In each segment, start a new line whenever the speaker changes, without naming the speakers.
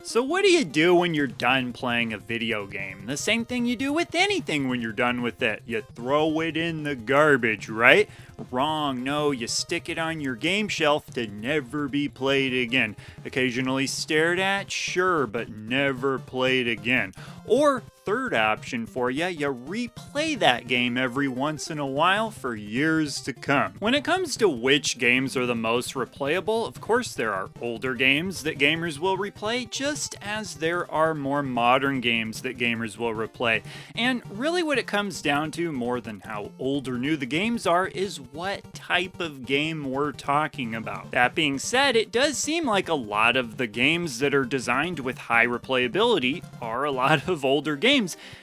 So what do you do when you're done playing a video game? The same thing you do with anything when you're done with it. You throw it in the garbage, right? Wrong. No, you stick it on your game shelf to never be played again. Occasionally stared at, sure, but never played again. Or third option for you, you replay that game every once in a while for years to come. When it comes to which games are the most replayable, of course there are older games that gamers will replay, just as there are more modern games that gamers will replay. And really what it comes down to, more than how old or new the games are, is what type of game we're talking about. That being said, it does seem like a lot of the games that are designed with high replayability are a lot of older games.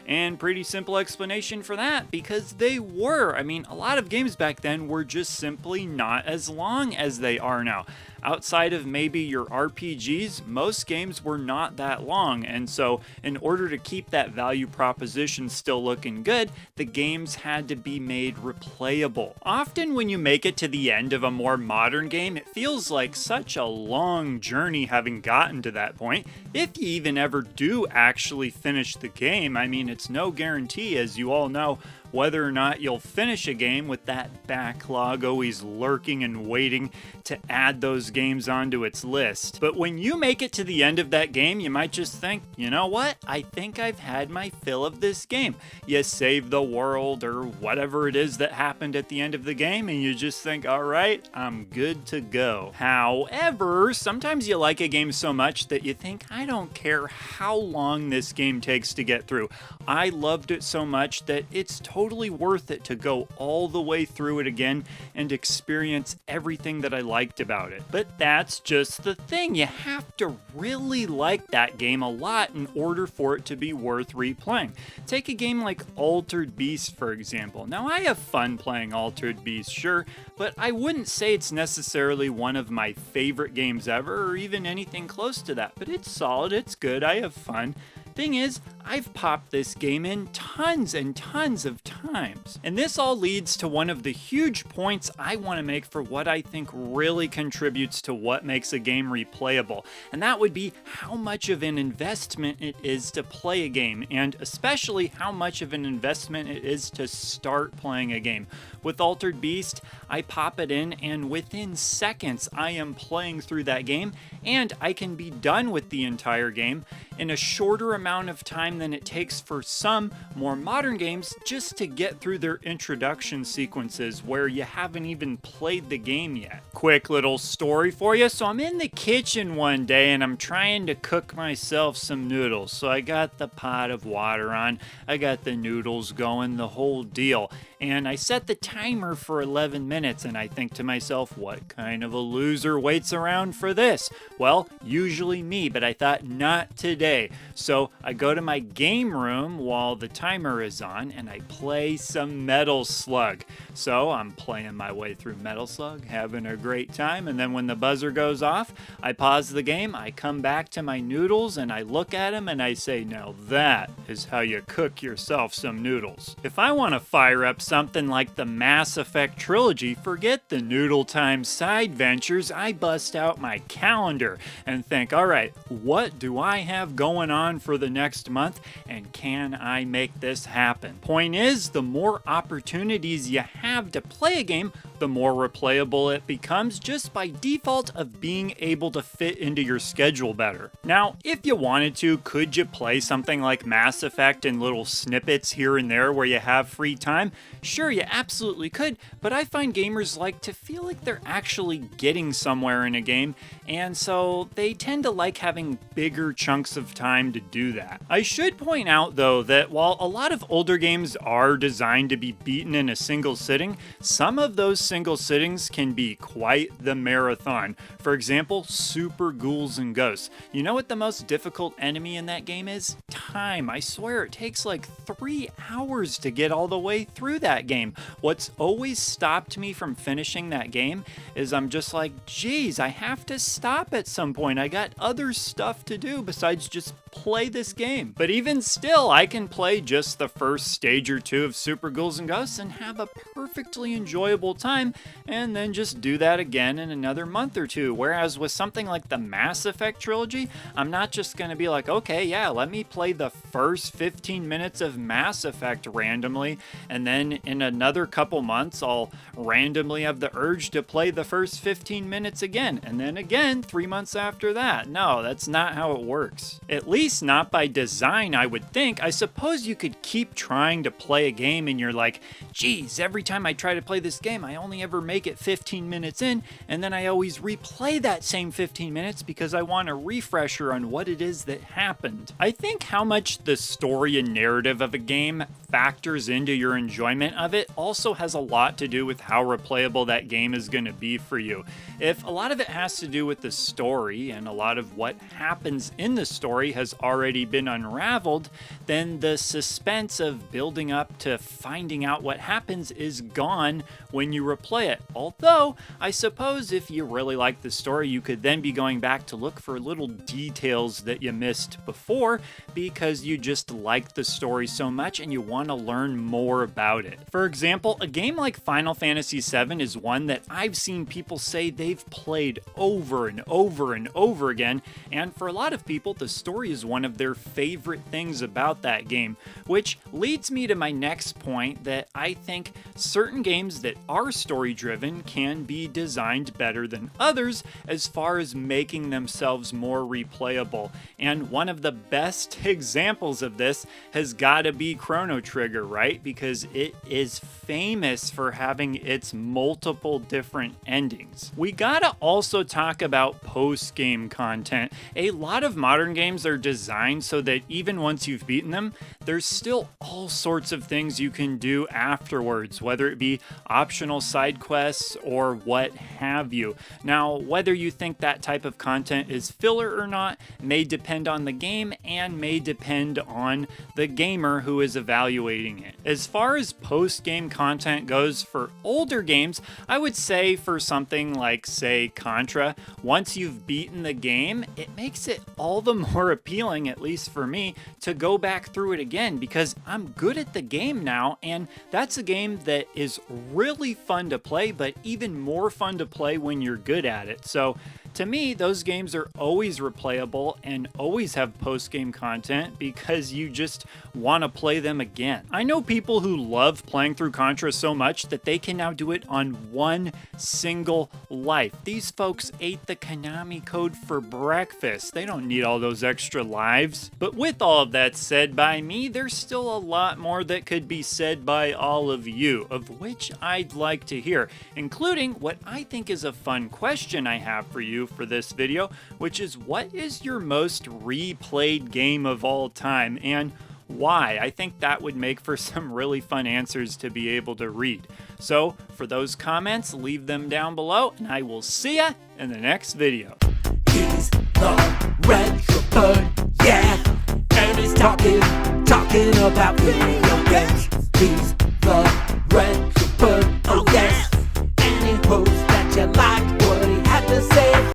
And pretty simple explanation for that, because they were. I mean, a lot of games back then were just simply not as long as they are now. Outside of maybe your RPGs, most games were not that long, and so in order to keep that value proposition still looking good, the games had to be made replayable. Often when you make it to the end of a more modern game, it feels like such a long journey having gotten to that point. If you even ever do actually finish the game, I mean, it's no guarantee, as you all know, whether or not you'll finish a game with that backlog always lurking and waiting to add those games onto its list. But when you make it to the end of that game, you might just think, you know what? I think I've had my fill of this game. You save the world or whatever it is that happened at the end of the game, and you just think, all right, I'm good to go. However, sometimes you like a game so much that you think, I don't care how long this game takes to get through. I loved it so much that it's totally worth it to go all the way through it again and experience everything that I liked about it. But that's just the thing. You have to really like that game a lot in order for it to be worth replaying. Take a game like Altered Beast, for example. Now, I have fun playing Altered Beast, sure, but I wouldn't say it's necessarily one of my favorite games ever or even anything close to that. But it's solid, it's good, I have fun. Thing is, I've popped this game in tons and tons of times. And this all leads to one of the huge points I want to make for what I think really contributes to what makes a game replayable. And that would be how much of an investment it is to play a game, and especially how much of an investment it is to start playing a game. With Altered Beast, I pop it in and within seconds I am playing through that game, and I can be done with the entire game in a shorter amount of time than it takes for some more modern games just to get through their introduction sequences where you haven't even played the game yet. Quick little story for you. So I'm in the kitchen one day and I'm trying to cook myself some noodles. So I got the pot of water on, I got the noodles going, the whole deal. And I set the timer for 11 minutes and I think to myself, what kind of a loser waits around for this? Well, usually me, but I thought not today. So I go to my game room while the timer is on and I play some Metal Slug. So I'm playing my way through Metal Slug, having a great time, and then when the buzzer goes off, I pause the game, I come back to my noodles and I look at them and I say, now that is how you cook yourself some noodles. If I want to fire up something like the Mass Effect trilogy, forget the noodle time side ventures, I bust out my calendar and think, all right, what do I have going on for the next month, and can I make this happen? Point is, the more opportunities you have to play a game, the more replayable it becomes just by default of being able to fit into your schedule better. Now, if you wanted to, could you play something like Mass Effect in little snippets here and there where you have free time? Sure, you absolutely could, but I find gamers like to feel like they're actually getting somewhere in a game, and so they tend to like having bigger chunks of time to do that. I should point out, though, that while a lot of older games are designed to be beaten in a single sitting, some of those single sittings can be quite the marathon. For example, Super Ghouls and Ghosts. You know what the most difficult enemy in that game is? Time. I swear it takes like 3 hours to get all the way through that game. What's always stopped me from finishing that game is I'm just like, geez, I have to stop at some point. I got other stuff to do besides just play this game. But even still, I can play just the first stage or two of Super Ghouls and Ghosts and have a perfectly enjoyable time. time, and then just do that again in another month or two. Whereas with something like the Mass Effect trilogy, I'm not just going to be like, okay, yeah, let me play the first 15 minutes of Mass Effect randomly, and then in another couple months, I'll randomly have the urge to play the first 15 minutes again, and then again 3 months after that. No, that's not how it works. At least not by design, I would think. I suppose you could keep trying to play a game and you're like, geez, every time I try to play this game, I only ever make it 15 minutes in, and then I always replay that same 15 minutes because I want a refresher on what it is that happened. I think how much the story and narrative of a game factors into your enjoyment of it also has a lot to do with how replayable that game is going to be for you. If a lot of it has to do with the story and a lot of what happens in the story has already been unraveled, then the suspense of building up to finding out what happens is gone when you replay it. Although, I suppose if you really like the story, you could then be going back to look for little details that you missed before because you just like the story so much and you want to learn more about it. For example, a game like Final Fantasy VII is one that I've seen people say they've played over and over and over again, and for a lot of people, the story is one of their favorite things about that game, which leads me to my next point that I think certain games that are story-driven can be designed better than others as far as making themselves more replayable. And one of the best examples of this has got to be Chrono Trigger, right? Because it is famous for having its multiple different endings. We gotta also talk about post-game content. A lot of modern games are designed so that even once you've beaten them, there's still all sorts of things you can do afterwards, whether it be optional side quests or what have you. Now, whether you think that type of content is filler or not may depend on the game and may depend on the gamer who is evaluating it. As far as post-game content goes for older games, I would say for something like, say, Contra, once you've beaten the game, it makes it all the more appealing, at least for me, to go back through it again because I'm good at the game now, and that's a game that is really fun to play, but even more fun to play when you're good at it. So to me, those games are always replayable and always have post-game content because you just want to play them again. I know people who love playing through Contra so much that they can now do it on one single life. These folks ate the Konami code for breakfast. They don't need all those extra lives. But with all of that said by me, there's still a lot more that could be said by all of you, of which I'd like to hear, including what I think is a fun question I have for you for this video, which is, what is your most replayed game of all time and why? I think that would make for some really fun answers to be able to read. So for those comments, leave them down below, and I will see ya in the next video.
He's the retro bird, yeah, and he's talking about video games. He's